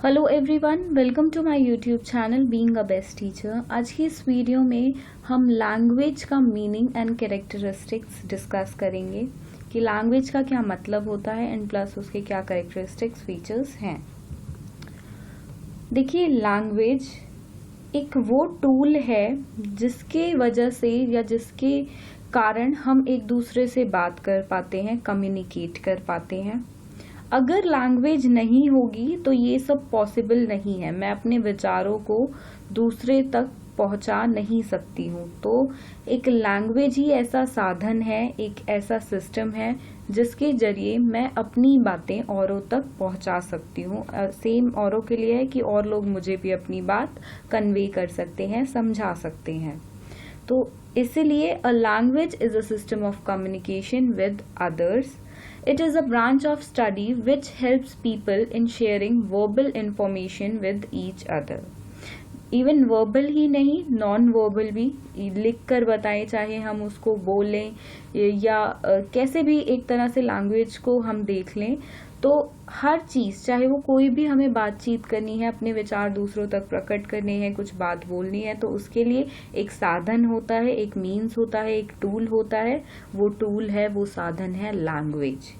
Hello everyone, welcome to my YouTube channel being a best teacher. आज की इस video में हम लैंग्वेज का मीनिंग एंड कैरेक्टरिस्टिक्स डिस्कस करेंगे कि लैंग्वेज का क्या मतलब होता है एंड प्लस उसके क्या कैरेक्टरिस्टिक्स फीचर्स हैं। देखिए, लैंग्वेज एक वो टूल है जिसके वजह से या जिसके कारण हम एक दूसरे से बात कर पाते हैं, कम्युनिकेट कर पाते हैं। अगर लैंग्वेज नहीं होगी तो ये सब पॉसिबल नहीं है। मैं अपने विचारों को दूसरे तक पहुंचा नहीं सकती हूँ। तो एक लैंग्वेज ही ऐसा साधन है, एक ऐसा सिस्टम है जिसके जरिए मैं अपनी बातें औरों तक पहुंचा सकती हूँ। सेम औरों के लिए है कि और लोग मुझे भी अपनी बात कन्वे कर सकते हैं, समझा सकते हैं। तो इसीलिए a language is a system of communication with others. It is a branch of study which helps people in sharing verbal information with each other. Even verbal ही नहीं, नॉन वर्बल भी लिख कर बताएं, चाहे हम उसको बोलें या कैसे भी एक तरह से लैंग्वेज को हम देख लें। तो हर चीज़, चाहे वो कोई भी हमें बातचीत करनी है, अपने विचार दूसरों तक प्रकट करने हैं, कुछ बात बोलनी है, तो उसके लिए एक साधन होता है, एक मीन्स होता है, एक टूल होता है। वो टूल है, वो साधन है लैंग्वेज।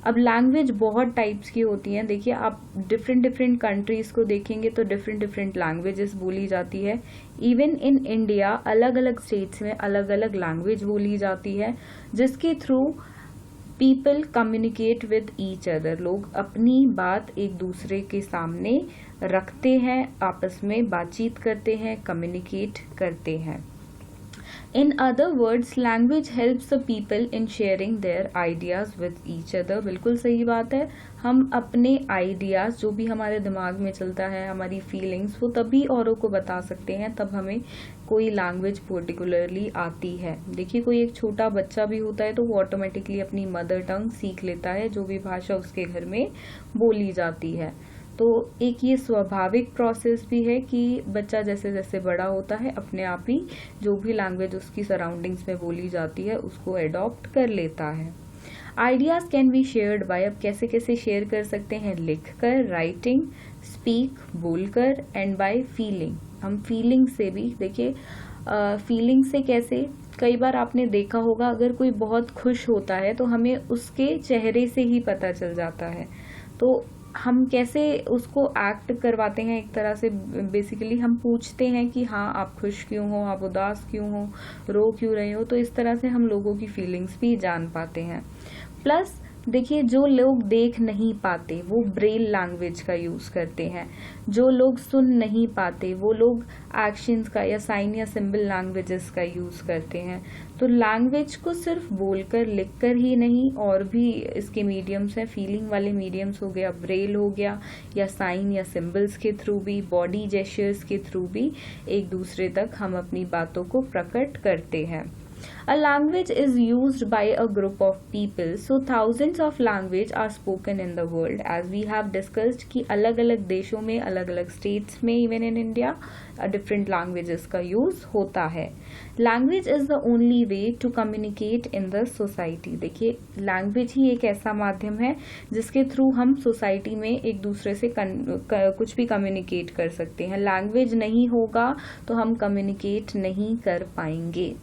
अब लैंग्वेज बहुत टाइप्स की होती हैं। देखिए, आप डिफरेंट कंट्रीज को देखेंगे तो डिफरेंट लैंग्वेजेस बोली जाती है। इवन इन इंडिया अलग अलग स्टेट्स में अलग अलग लैंग्वेज बोली जाती है, जिसके through people communicate with each other. लोग अपनी बात एक दूसरे के सामने रखते हैं, आपस में बातचीत करते हैं, कम्युनिकेट करते हैं। In other words, language helps the people in sharing their ideas with each other. बिल्कुल सही बात है। हम अपने आइडियाज, जो भी हमारे दिमाग में चलता है, हमारी फीलिंग्स, वो तभी औरों को बता सकते हैं तब हमें कोई लैंग्वेज पर्टिकुलरली आती है। देखिए, कोई एक छोटा बच्चा भी होता है तो वो ऑटोमेटिकली अपनी मदर टंग सीख लेता है, जो भी भाषा उसके घर में बोली जाती है। तो एक ये स्वाभाविक प्रोसेस भी है कि बच्चा जैसे जैसे बड़ा होता है अपने आप ही जो भी लैंग्वेज उसकी सराउंडिंग्स में बोली जाती है उसको एडॉप्ट कर लेता है। Ideas can be shared by, अब कैसे कैसे शेयर कर सकते हैं? लिख कर, राइटिंग, स्पीक बोलकर, एंड बाय फीलिंग। हम फीलिंग से भी, देखिए फीलिंग से कैसे, कई बार आपने देखा होगा अगर कोई बहुत खुश होता है तो हमें उसके चेहरे से ही पता चल जाता है। तो हम कैसे उसको एक्ट करवाते हैं, एक तरह से बेसिकली हम पूछते हैं कि हाँ आप खुश क्यों हो, आप उदास क्यों हो, रो क्यों रहे हो। तो इस तरह से हम लोगों की फीलिंग्स भी जान पाते हैं। प्लस देखिए, जो लोग देख नहीं पाते वो ब्रेल लैंग्वेज का यूज करते हैं। जो लोग सुन नहीं पाते वो लोग एक्शंस का या साइन या सिंबल लैंग्वेजेस का यूज करते हैं। तो लैंग्वेज को सिर्फ बोलकर, लिखकर ही नहीं, और भी इसके मीडियम्स हैं। फीलिंग वाले मीडियम्स हो गया, ब्रेल हो गया, या साइन या सिंबल्स के थ्रू भी, बॉडी जेस्चर्स के थ्रू भी एक दूसरे तक हम अपनी बातों को प्रकट करते हैं। A language is used by a group of people, so thousands of languages are spoken in the world. As we have discussed कि अलग अलग देशों में, अलग अलग states में, even in India, different languages का use होता है। Language is the only way to communicate in the society. देखिए, language ही एक ऐसा माध्यम है जिसके थ्रू हम सोसाइटी में एक दूसरे से कुछ भी कम्युनिकेट कर सकते हैं। लैंग्वेज नहीं होगा तो हम कम्युनिकेट नहीं कर पाएंगे।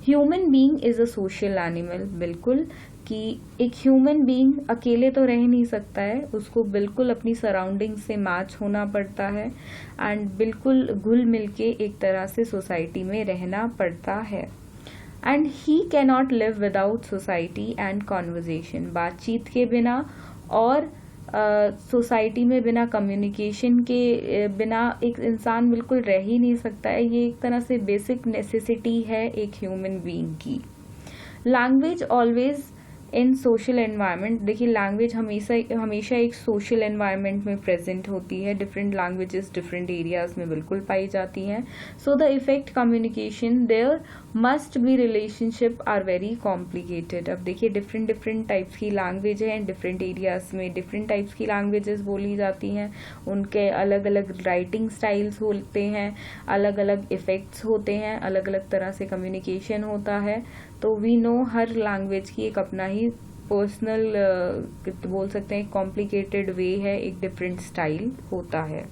Human being is a social animal, बिल्कुल, कि एक ह्यूमन बीइंग अकेले तो रह नहीं सकता है, उसको बिल्कुल अपनी सराउंडिंग से मैच होना पड़ता है एंड बिल्कुल घुल मिल के एक तरह से सोसाइटी में रहना पड़ता है। And he can not live without society and conversation. बातचीत के बिना और सोसाइटी में, बिना कम्युनिकेशन के बिना एक इंसान बिल्कुल रह ही नहीं सकता है। ये एक तरह से बेसिक नेसेसिटी है एक ह्यूमन बीइंग की। Language always in social environment. देखिए, लैंग्वेज हमेशा एक सोशल एनवायरनमेंट में प्रेजेंट होती है। डिफरेंट लैंग्वेजेस डिफरेंट एरियाज में बिल्कुल पाई जाती हैं। So the effect communication there must be relationship are very complicated. अब देखिए, डिफरेंट टाइप्स की लैंग्वेज हैं, डिफरेंट एरियाज में डिफरेंट टाइप्स की लैंग्वेजेस बोली जाती हैं। उनके अलग अलग राइटिंग स्टाइल्स होते हैं, अलग अलग इफेक्ट्स होते हैं, अलग अलग तरह से कम्युनिकेशन होता है। तो वी नो हर लैंग्वेज की एक अपना ही पर्सनल बोल सकते हैं, कॉम्प्लिकेटेड वे है, एक डिफरेंट स्टाइल होता है.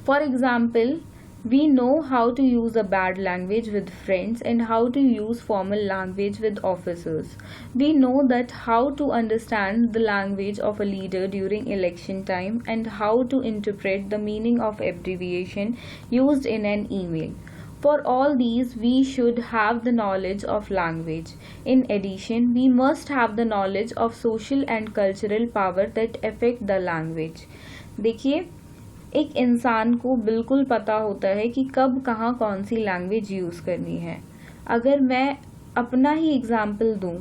For example, we know how to use a bad language with friends and how to use formal language with officers. We know that how to understand the language of a leader during election time and how to interpret the meaning of abbreviation used in an email. For all these, we should have the knowledge of language. In addition, we must have the knowledge of social and cultural power that affect the language. देखिए, एक इंसान को बिल्कुल पता होता है कि कब कहाँ कौन सी लैंग्वेज यूज़ करनी है. अगर मैं अपना ही एग्जाम्पल दूँ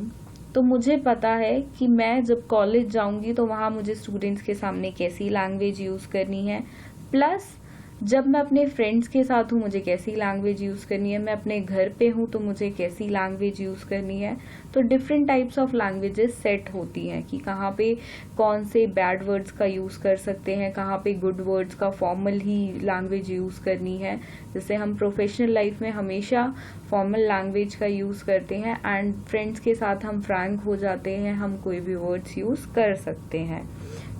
तो मुझे पता है कि मैं जब कॉलेज जाऊँगी तो वहाँ मुझे स्टूडेंट्स के सामने कैसी लैंग्वेज यूज़ करनी है, प्लस जब मैं अपने फ्रेंड्स के साथ हूँ मुझे कैसी लैंग्वेज यूज़ करनी है, मैं अपने घर पे हूँ तो मुझे कैसी लैंग्वेज यूज़ करनी है. तो different types of languages set होती हैं कि कहाँ पे कौन से बैड वर्ड्स का यूज़ कर सकते हैं, कहाँ पे गुड वर्ड्स का फॉर्मल ही लैंग्वेज यूज़ करनी है. जैसे हम प्रोफेशनल लाइफ में हमेशा फॉर्मल लैंग्वेज का यूज़ करते हैं एंड फ्रेंड्स के साथ हम फ्रैंक हो जाते हैं, हम कोई भी वर्ड्स यूज़ कर सकते हैं.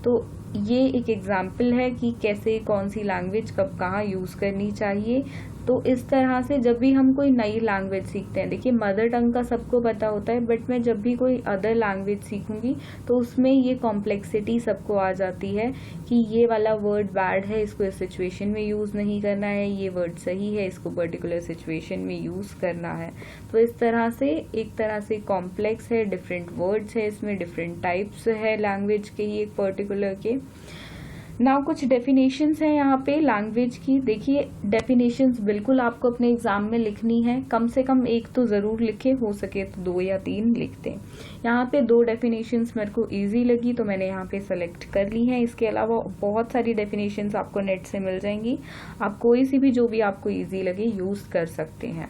तो ये एक एग्जाम्पल है कि कैसे कौन सी लैंग्वेज कब कहाँ यूज़ करनी चाहिए. तो इस तरह से जब भी हम कोई नई लैंग्वेज सीखते हैं, देखिए मदर टंग का सबको पता होता है, बट मैं जब भी कोई अदर लैंग्वेज सीखूंगी तो उसमें ये कॉम्प्लेक्सिटी सबको आ जाती है कि ये वाला वर्ड बैड है, इसको इस सिचुएशन में यूज़ नहीं करना है, ये वर्ड सही है, इसको पर्टिकुलर सिचुएशन में यूज़ करना है. तो इस तरह से एक तरह से कॉम्प्लेक्स है, डिफरेंट वर्ड्स है, इसमें डिफरेंट टाइप्स है लैंग्वेज के ही एक पर्टिकुलर के. नाउ कुछ डेफिनेशंस हैं यहाँ पे लैंग्वेज की. देखिए डेफिनेशंस बिल्कुल आपको अपने एग्जाम में लिखनी है, कम से कम एक तो ज़रूर लिखे, हो सके तो 2 या 3 लिखते हैं. यहाँ पे 2 डेफिनेशंस मेरे को इजी लगी तो मैंने यहाँ पे सेलेक्ट कर ली हैं. इसके अलावा बहुत सारी डेफिनेशंस आपको नेट से मिल जाएंगी, आप कोई सी भी जो भी आपको ईजी लगे यूज़ कर सकते हैं.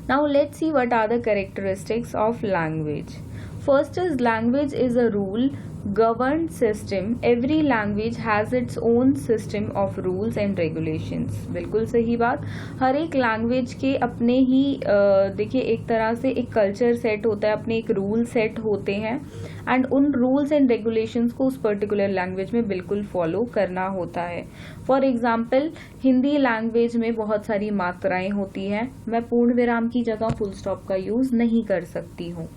Now let's see what are the characteristics of language. First is language is a rule governed system. Every language has its own system of rules and regulations. बिल्कुल सही बात. हर एक लैंग्वेज के अपने ही देखिए एक तरह से एक कल्चर सेट होता है, अपने एक रूल सेट होते हैं एंड उन रूल्स एंड रेगुलेशंस को उस पर्टिकुलर लैंग्वेज में बिल्कुल फॉलो करना होता है. फॉर एग्जाम्पल, हिंदी लैंग्वेज में बहुत सारी मात्राएं होती हैं, मैं पूर्ण विराम की जगह फुल स्टॉप का यूज नहीं कर सकती हूँ.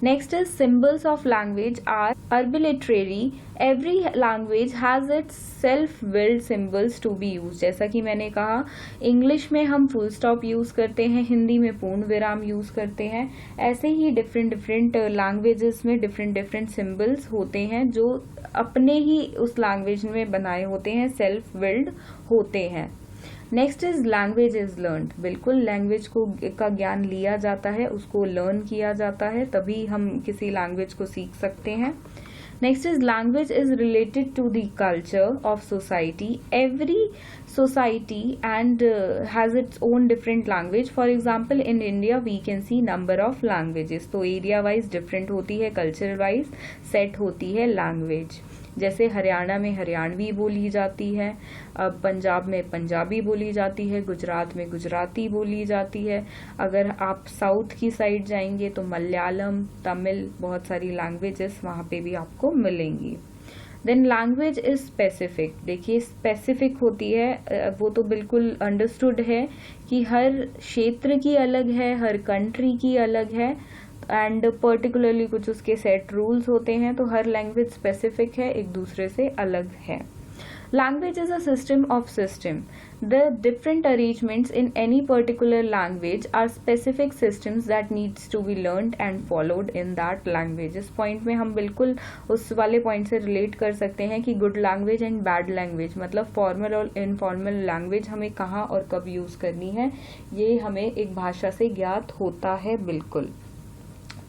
Next is symbols of language are arbitrary. Every language has its self-willed symbols to be used. जैसा कि मैंने कहा, इंग्लिश में हम फुल स्टॉप यूज़ करते हैं, हिंदी में पूर्ण विराम यूज़ करते हैं. ऐसे ही डिफरेंट लैंग्वेजेस में डिफरेंट सिम्बल्स होते हैं जो अपने ही उस लैंग्वेज में बनाए होते हैं, सेल्फ विल्ड होते हैं. Next is language is learned. बिल्कुल लैंग्वेज को का ज्ञान लिया जाता है, उसको लर्न किया जाता है, तभी हम किसी लैंग्वेज को सीख सकते हैं. Next is language is related to the culture of society. Every society and has its own different language. For example, in India we can see number of languages. तो एरिया वाइज डिफरेंट होती है, culture wise set होती है language. जैसे हरियाणा में हरियाणवी बोली जाती है, पंजाब में पंजाबी बोली जाती है, गुजरात में गुजराती बोली जाती है. अगर आप साउथ की साइड जाएंगे तो मलयालम, तमिल, बहुत सारी लैंग्वेजेस वहाँ पे भी आपको मिलेंगी. Then language is specific. देखिए स्पेसिफिक होती है, वो तो बिल्कुल अंडरस्टूड है कि हर क्षेत्र की अलग है, हर कंट्री की अलग है एंड पर्टिकुलरली कुछ उसके सेट रूल्स होते हैं. तो हर लैंग्वेज स्पेसिफिक है, एक दूसरे से अलग है. Language is a system of system. The different arrangements in any particular language are specific systems that needs to be learned and followed in that language. इस पॉइंट में हम बिल्कुल उस वाले पॉइंट से रिलेट कर सकते हैं कि good language and bad language, मतलब फॉर्मल और इनफॉर्मल लैंग्वेज हमें कहाँ और कब यूज़ करनी है, ये हमें एक भाषा से ज्ञात होता है बिल्कुल.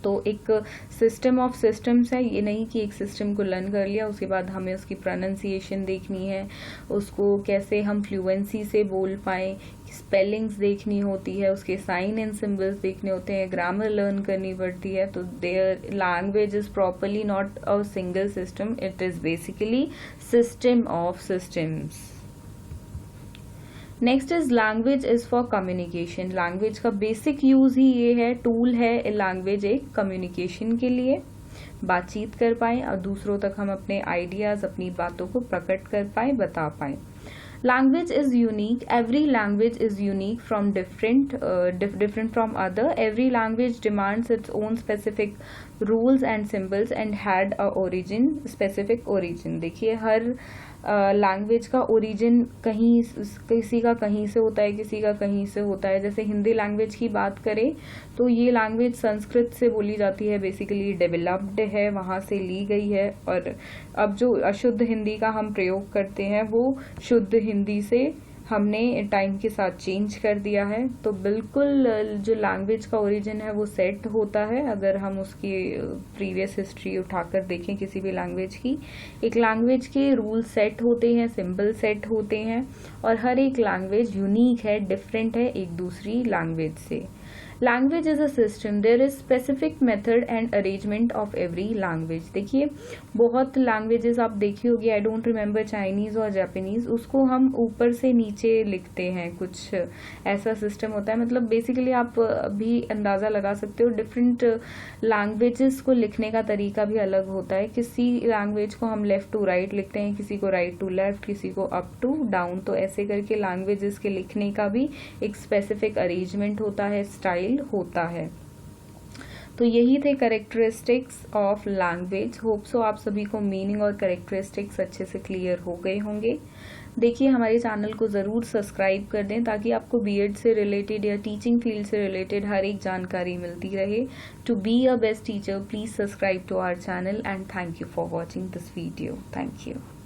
तो एक सिस्टम ऑफ सिस्टम्स है, ये नहीं कि एक सिस्टम को लर्न कर लिया उसके बाद हमें उसकी प्रोनाउंसिएशन देखनी है, उसको कैसे हम फ्लुएंसी से बोल पाएँ, स्पेलिंग्स देखनी होती है, उसके साइन एंड सिंबल्स देखने होते हैं, ग्रामर लर्न करनी पड़ती है. तो their language is properly not a single system, it is basically system of systems. Next is language is for communication. Language का बेसिक यूज ही ये है, टूल है लैंग्वेज एक कम्युनिकेशन के लिए, बातचीत कर पाए और दूसरों तक हम अपने आइडियाज, अपनी बातों को प्रकट कर पाए, बता पाए। Language is unique. Every language is unique from different from other. Every language demands its own specific rules and symbols and had a origin, specific origin. देखिए हर लैंग्वेज का ओरिजिन कहीं, किसी का कहीं से होता है, किसी का कहीं से होता है। जैसे हिंदी लैंग्वेज की बात करें तो ये लैंग्वेज संस्कृत से बोली जाती है, बेसिकली डेवलप्ड है, वहाँ से ली गई है। और अब जो अशुद्ध हिंदी का हम प्रयोग करते हैं वो शुद्ध हिंदी से हमने टाइम के साथ चेंज कर दिया है। तो बिल्कुल जो लैंग्वेज का ओरिजिन है वो सेट होता है। अगर हम उसकी प्रीवियस हिस्ट्री उठाकर देखें किसी भी लैंग्वेज की, एक लैंग्वेज के रूल सेट होते हैं, सिंबल सेट होते हैं और हर एक लैंग्वेज यूनिक है, डिफरेंट है एक दूसरी लैंग्वेज से। Language is a system, there is specific method and arrangement of every language. देखिए बहुत लैंग्वेजेस आप देखी होगी, आई डोंट रिमेम्बर चाइनीज और जापानीज, उसको हम ऊपर से नीचे लिखते हैं, कुछ ऐसा सिस्टम होता है। मतलब बेसिकली आप भी अंदाजा लगा सकते हो, डिफरेंट लैंग्वेजेस को लिखने का तरीका भी अलग होता है। किसी लैंग्वेज को हम लेफ्ट टू राइट लिखते हैं, किसी को राइट टू लेफ्ट, किसी को अप टू डाउन। तो ऐसे करके लैंग्वेजेस के लिखने का भी एक स्पेसिफिक अरेंजमेंट होता है, स्टाइल होता है। तो यही थे characteristics of language. Hope so आप सभी को मीनिंग और कैरेक्टरिस्टिक्स अच्छे से क्लियर हो गए होंगे। देखिए हमारे चैनल को ज़रूर सब्सक्राइब कर दें ताकि आपको बीएड से रिलेटेड या टीचिंग फील्ड से रिलेटेड हर एक जानकारी मिलती रहे। To be a best teacher please subscribe to our channel and thank you for watching this video. Thank you.